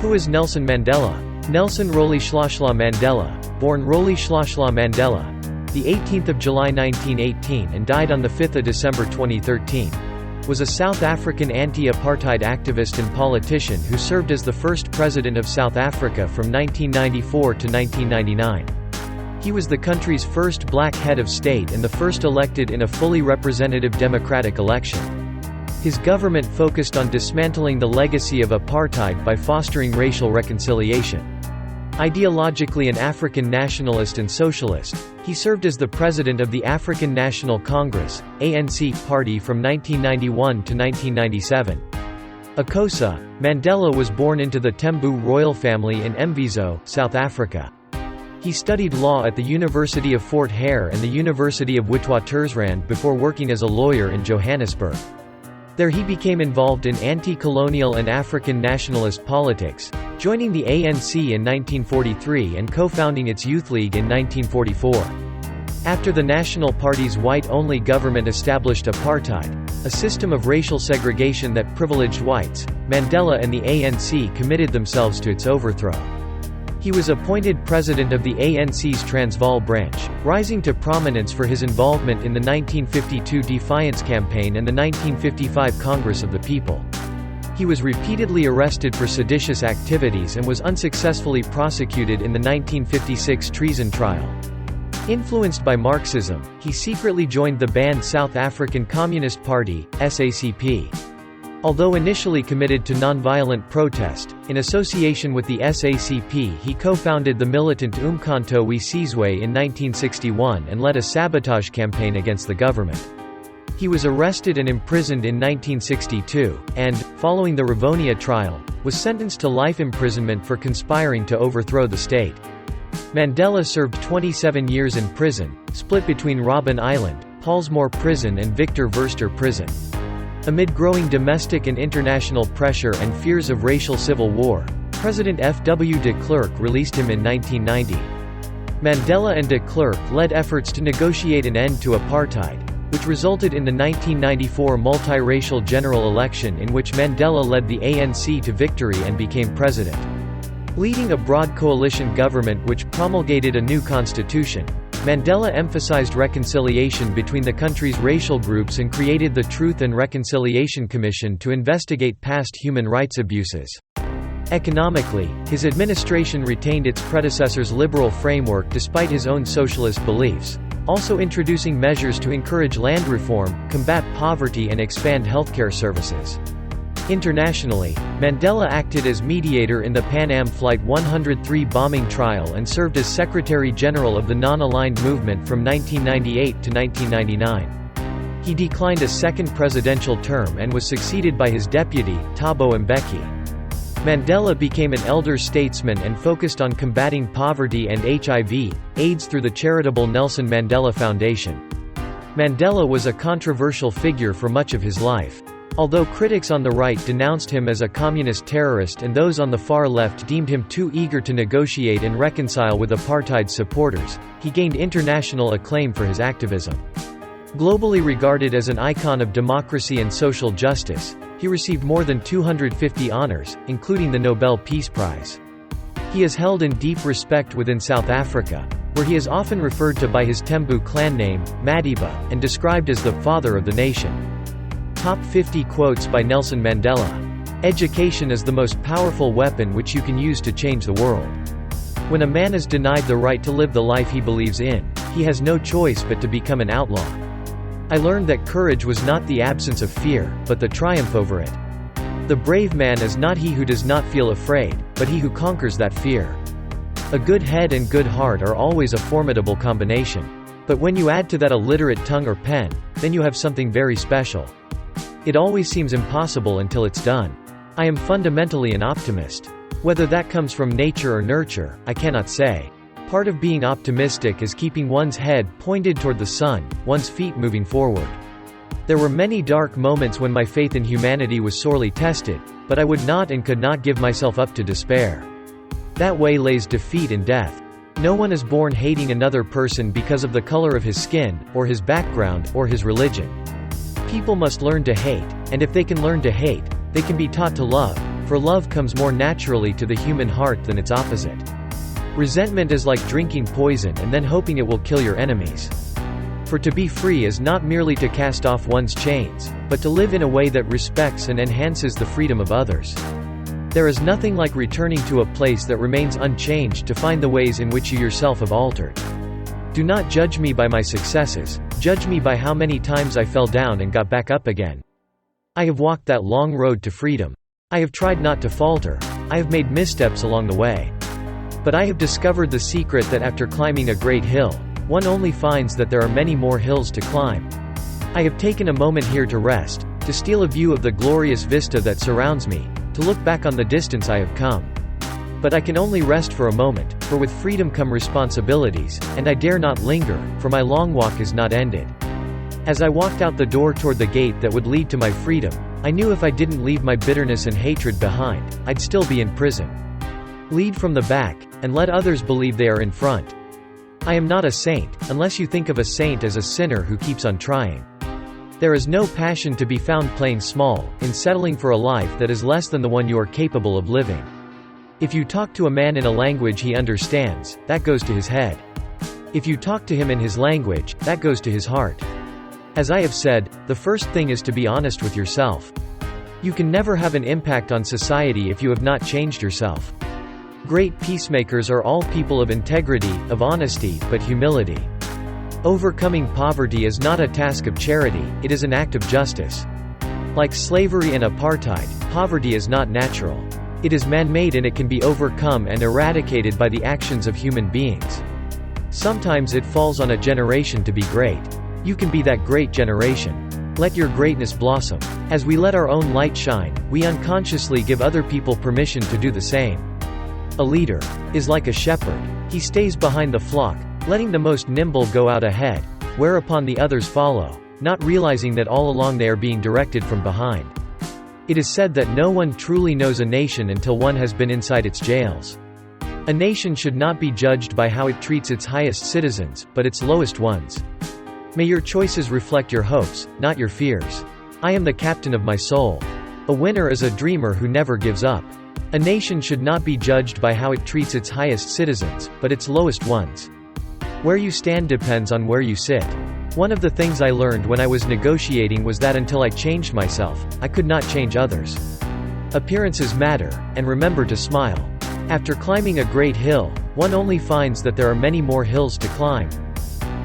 Who is Nelson Mandela? Nelson Rolihlahla Mandela, born Rolihlahla Mandela, the 18th of July 1918 and died on the 5th of December 2013, was a South African anti-apartheid activist and politician who served as the first president of South Africa from 1994 to 1999. He was the country's first black head of state and the first elected in a fully representative democratic election. His government focused on dismantling the legacy of apartheid by fostering racial reconciliation. Ideologically an African nationalist and socialist, he served as the president of the African National Congress (ANC) party from 1991 to 1997. Xhosa, Mandela was born into the Tembu royal family in Mbizo, South Africa. He studied law at the University of Fort Hare and the University of Witwatersrand before working as a lawyer in Johannesburg. There he became involved in anti-colonial and African nationalist politics, joining the ANC in 1943 and co-founding its Youth League in 1944. After the National Party's white-only government established apartheid, a system of racial segregation that privileged whites, Mandela and the ANC committed themselves to its overthrow. He was appointed president of the ANC's Transvaal branch, rising to prominence for his involvement in the 1952 Defiance Campaign and the 1955 Congress of the People. He was repeatedly arrested for seditious activities and was unsuccessfully prosecuted in the 1956 treason trial. Influenced by Marxism, he secretly joined the banned South African Communist Party, SACP. Although initially committed to nonviolent protest, in association with the SACP he co-founded the militant Umkhonto we Sizwe in 1961 and led a sabotage campaign against the government. He was arrested and imprisoned in 1962, and, following the Rivonia trial, was sentenced to life imprisonment for conspiring to overthrow the state. Mandela served 27 years in prison, split between Robben Island, Pollsmoor Prison and Victor Verster Prison. Amid growing domestic and international pressure and fears of racial civil war, President F.W. de Klerk released him in 1990. Mandela and de Klerk led efforts to negotiate an end to apartheid, which resulted in the 1994 multiracial general election in which Mandela led the ANC to victory and became president. Leading a broad coalition government which promulgated a new constitution, Mandela emphasized reconciliation between the country's racial groups and created the Truth and Reconciliation Commission to investigate past human rights abuses. Economically, his administration retained its predecessor's liberal framework despite his own socialist beliefs, also introducing measures to encourage land reform, combat poverty and expand healthcare services. Internationally, Mandela acted as mediator in the Pan Am Flight 103 bombing trial and served as Secretary-General of the Non-Aligned Movement from 1998 to 1999. He declined a second presidential term and was succeeded by his deputy, Thabo Mbeki. Mandela became an elder statesman and focused on combating poverty and HIV, AIDS through the charitable Nelson Mandela Foundation. Mandela was a controversial figure for much of his life. Although critics on the right denounced him as a communist terrorist and those on the far left deemed him too eager to negotiate and reconcile with apartheid supporters, he gained international acclaim for his activism. Globally regarded as an icon of democracy and social justice, he received more than 250 honors, including the Nobel Peace Prize. He is held in deep respect within South Africa, where he is often referred to by his Tembu clan name, Madiba, and described as the father of the nation. Top 50 quotes by Nelson Mandela. Education is the most powerful weapon which you can use to change the world. When a man is denied the right to live the life he believes in, he has no choice but to become an outlaw. I learned that courage was not the absence of fear, but the triumph over it. The brave man is not he who does not feel afraid, but he who conquers that fear. A good head and good heart are always a formidable combination. But when you add to that a literate tongue or pen, then you have something very special. It always seems impossible until it's done. I am fundamentally an optimist. Whether that comes from nature or nurture, I cannot say. Part of being optimistic is keeping one's head pointed toward the sun, one's feet moving forward. There were many dark moments when my faith in humanity was sorely tested, but I would not and could not give myself up to despair. That way lays defeat and death. No one is born hating another person because of the color of his skin, or his background, or his religion. People must learn to hate, and if they can learn to hate, they can be taught to love. for love comes more naturally to the human heart than its opposite. Resentment is like drinking poison and then hoping it will kill your enemies. For to be free is not merely to cast off one's chains, but to live in a way that respects and enhances the freedom of others. There is nothing like returning to a place that remains unchanged to find the ways in which you yourself have altered. Do not judge me by my successes, judge me by how many times I fell down and got back up again. I have walked that long road to freedom. I have tried not to falter. I have made missteps along the way. But I have discovered the secret that after climbing a great hill, one only finds that there are many more hills to climb. I have taken a moment here to rest, to steal a view of the glorious vista that surrounds me, to look back on the distance I have come. But I can only rest for a moment, for with freedom come responsibilities, and I dare not linger, for my long walk is not ended. As I walked out the door toward the gate that would lead to my freedom, I knew if I didn't leave my bitterness and hatred behind, I'd still be in prison. Lead from the back, and let others believe they are in front. I am not a saint, unless you think of a saint as a sinner who keeps on trying. There is no passion to be found playing small, in settling for a life that is less than the one you are capable of living. If you talk to a man in a language he understands, that goes to his head. If you talk to him in his language, that goes to his heart. As I have said, the first thing is to be honest with yourself. You can never have an impact on society if you have not changed yourself. Great peacemakers are all people of integrity, of honesty, but humility. Overcoming poverty is not a task of charity, it is an act of justice. Like slavery and apartheid, poverty is not natural. It is man-made and it can be overcome and eradicated by the actions of human beings. Sometimes it falls on a generation to be great. You can be that great generation. Let your greatness blossom. As we let our own light shine, we unconsciously give other people permission to do the same. A leader is like a shepherd. He stays behind the flock, letting the most nimble go out ahead, whereupon the others follow, not realizing that all along they are being directed from behind. It is said that no one truly knows a nation until one has been inside its jails. A nation should not be judged by how it treats its highest citizens, but its lowest ones. May your choices reflect your hopes, not your fears. I am the captain of my soul. A winner is a dreamer who never gives up. A nation should not be judged by how it treats its highest citizens, but its lowest ones. Where you stand depends on where you sit. One of the things I learned when I was negotiating was that until I changed myself, I could not change others. Appearances matter, and remember to smile. After climbing a great hill, one only finds that there are many more hills to climb.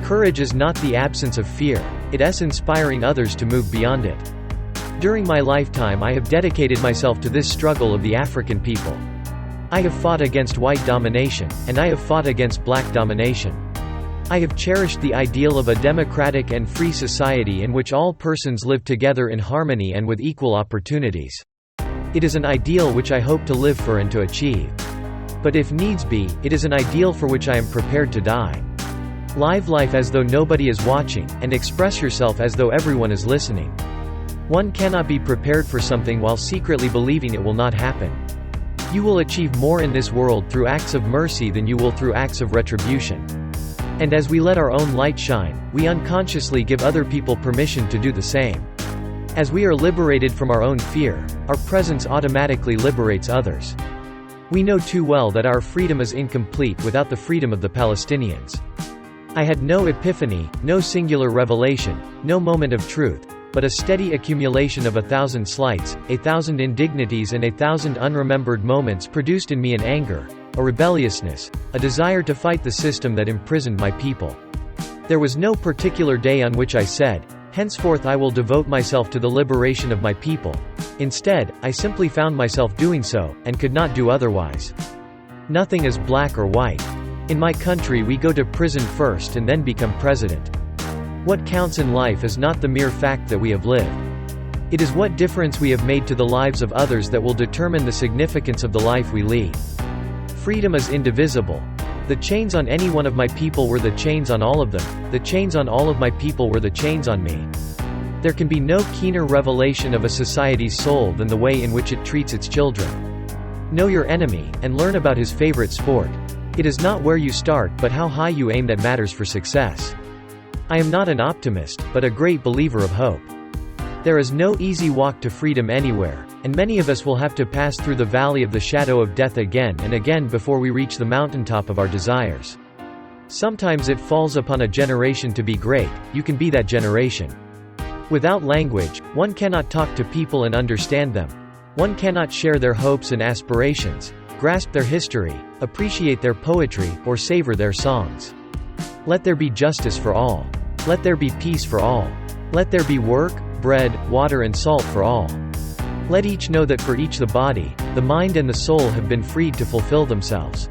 Courage is not the absence of fear, it is inspiring others to move beyond it. During my lifetime I have dedicated myself to this struggle of the African people. I have fought against white domination, and I have fought against black domination. I have cherished the ideal of a democratic and free society in which all persons live together in harmony and with equal opportunities. It is an ideal which I hope to live for and to achieve. But if needs be, it is an ideal for which I am prepared to die. Live life as though nobody is watching, and express yourself as though everyone is listening. One cannot be prepared for something while secretly believing it will not happen. You will achieve more in this world through acts of mercy than you will through acts of retribution. And as we let our own light shine, we unconsciously give other people permission to do the same. As we are liberated from our own fear, our presence automatically liberates others. We know too well that our freedom is incomplete without the freedom of the Palestinians. I had no epiphany, no singular revelation, no moment of truth, but a steady accumulation of 1,000 slights, 1,000 indignities and 1,000 unremembered moments produced in me an anger, a rebelliousness, a desire to fight the system that imprisoned my people. There was no particular day on which I said, "Henceforth I will devote myself to the liberation of my people." Instead, I simply found myself doing so, and could not do otherwise. Nothing is black or white. In my country we go to prison first and then become president. What counts in life is not the mere fact that we have lived. It is what difference we have made to the lives of others that will determine the significance of the life we lead. Freedom is indivisible. The chains on any one of my people were the chains on all of them, the chains on all of my people were the chains on me. There can be no keener revelation of a society's soul than the way in which it treats its children. Know your enemy, and learn about his favorite sport. It is not where you start but how high you aim that matters for success. I am not an optimist, but a great believer of hope. There is no easy walk to freedom anywhere, And many of us will have to pass through the valley of the shadow of death again and again before we reach the mountaintop of our desires. Sometimes it falls upon a generation to be great. You can be that generation. Without language, one cannot talk to people and understand them. One cannot share their hopes and aspirations, grasp their history, appreciate their poetry, or savor their songs. Let there be justice for all. Let there be peace for all. Let there be work, bread, water and salt for all. Let each know that for each the body, the mind and the soul have been freed to fulfill themselves.